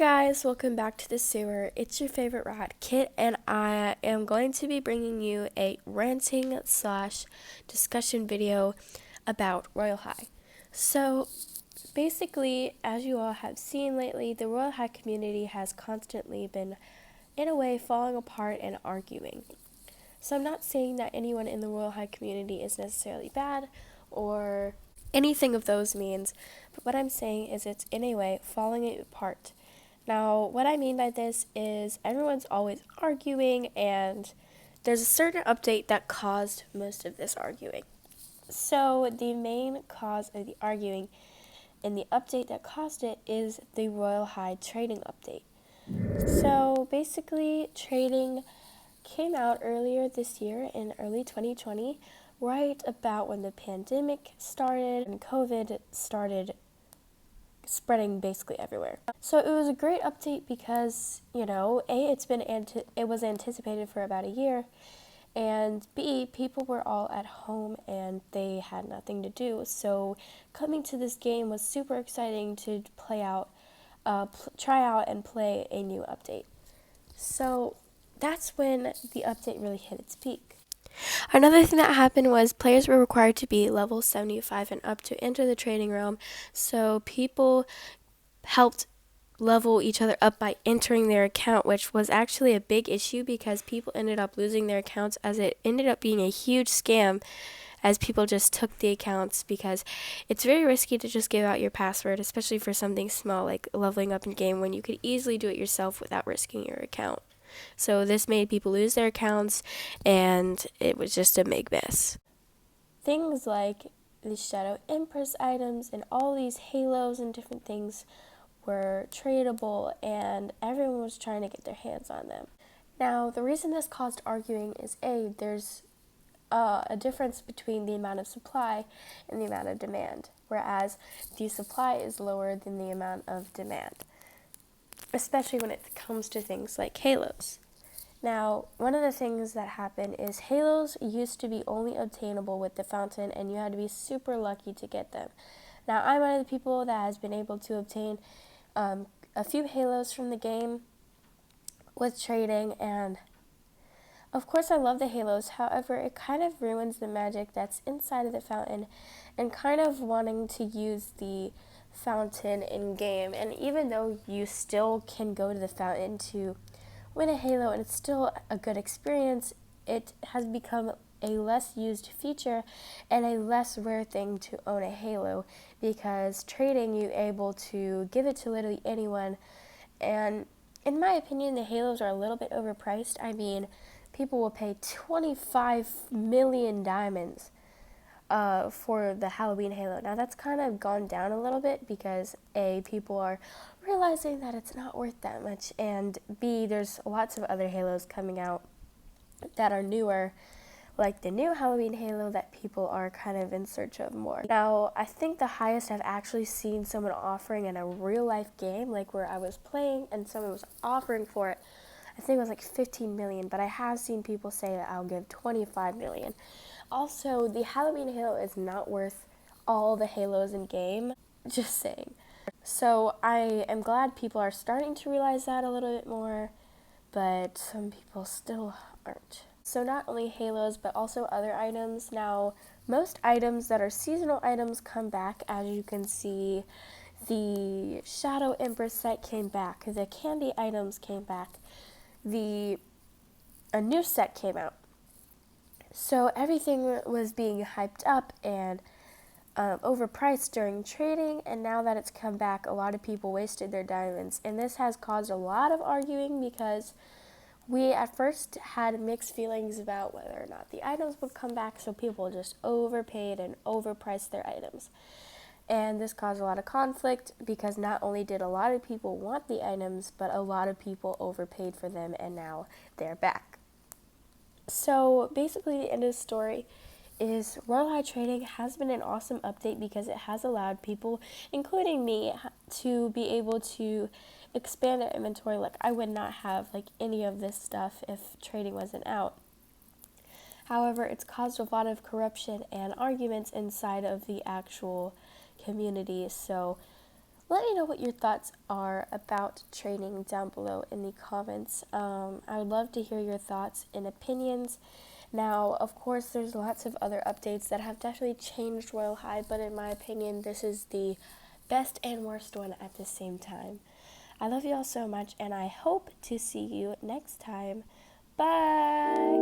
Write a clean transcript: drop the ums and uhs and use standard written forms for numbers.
guys, welcome back to the sewer. It's your favorite rat, Kit, and I am going to be bringing you a ranting slash discussion video about Royale High. So basically, as you all have seen lately, the Royale High community has constantly been, in a way, falling apart and arguing. So I'm not saying that anyone in the Royale High community is necessarily bad or anything of those means, but what I'm saying is it's in a way falling apart. Now, what I mean by this is everyone's always arguing, and there's a certain update that caused most of this arguing. So the main cause of the arguing and the update that caused it is the Royale High trading update. So basically, trading came out earlier this year in early 2020, right about when the pandemic started and COVID started spreading basically everywhere. So it was a great update because, A, it was anticipated for about a year, and B, people were all at home and they had nothing to do. So coming to this game was super exciting to try out and play a new update. So that's when the update really hit its peak. Another thing that happened was players were required to be level 75 and up to enter the trading realm, so people helped level each other up by entering their account, which was actually a big issue because people ended up losing their accounts, as it ended up being a huge scam as people just took the accounts, because it's very risky to just give out your password, especially for something small like leveling up in game, when you could easily do it yourself without risking your account. So this made people lose their accounts, and it was just a big mess. Things like the shadow empress items and all these halos and different things were tradable, and everyone was trying to get their hands on them. Now, the reason this caused arguing is there's a difference between the amount of supply and the amount of demand, whereas the supply is lower than the amount of demand, especially when it comes to things like halos. Now, one of the things that happened is halos used to be only obtainable with the fountain, and you had to be super lucky to get them. Now, I'm one of the people that has been able to obtain a few halos from the game with trading, and of course I love the halos. However, it kind of ruins the magic that's inside of the fountain, and kind of wanting to use the fountain in game. And even though you still can go to the fountain to win a halo and it's still a good experience, it has become a less used feature and a less rare thing to own a halo, because trading, you're able to give it to literally anyone. And in my opinion, the halos are a little bit overpriced. I mean, people will pay 25 million diamonds for the Halloween halo. Now that's kind of gone down a little bit because A, people are realizing that it's not worth that much, and B, there's lots of other halos coming out that are newer, like the new Halloween halo that people are kind of in search of more. Now, I think the highest I've actually seen someone offering in a real life game, like where I was playing and someone was offering for it, I think it was like 15 million, but I have seen people say that I'll give 25 million. Also, the Halloween halo is not worth all the halos in game, just saying. So I am glad people are starting to realize that a little bit more, but some people still aren't. So not only halos, but also other items. Now, most items that are seasonal items come back. As you can see, the Shadow Empress set came back, the candy items came back, a new set came out. So everything was being hyped up and overpriced during trading, and now that it's come back, a lot of people wasted their diamonds. And this has caused a lot of arguing because we at first had mixed feelings about whether or not the items would come back, so people just overpaid and overpriced their items. And this caused a lot of conflict because not only did a lot of people want the items, but a lot of people overpaid for them, and now they're back. So basically the end of the story is Royale High trading has been an awesome update because it has allowed people, including me, to be able to expand their inventory. Like, I would not have any of this stuff if trading wasn't out. However, it's caused a lot of corruption and arguments inside of the actual community. So let me know what your thoughts are about trading down below in the comments. I would love to hear your thoughts and opinions. Now, of course, there's lots of other updates that have definitely changed Royale High, but in my opinion, this is the best and worst one at the same time. I love you all so much, and I hope to see you next time. Bye!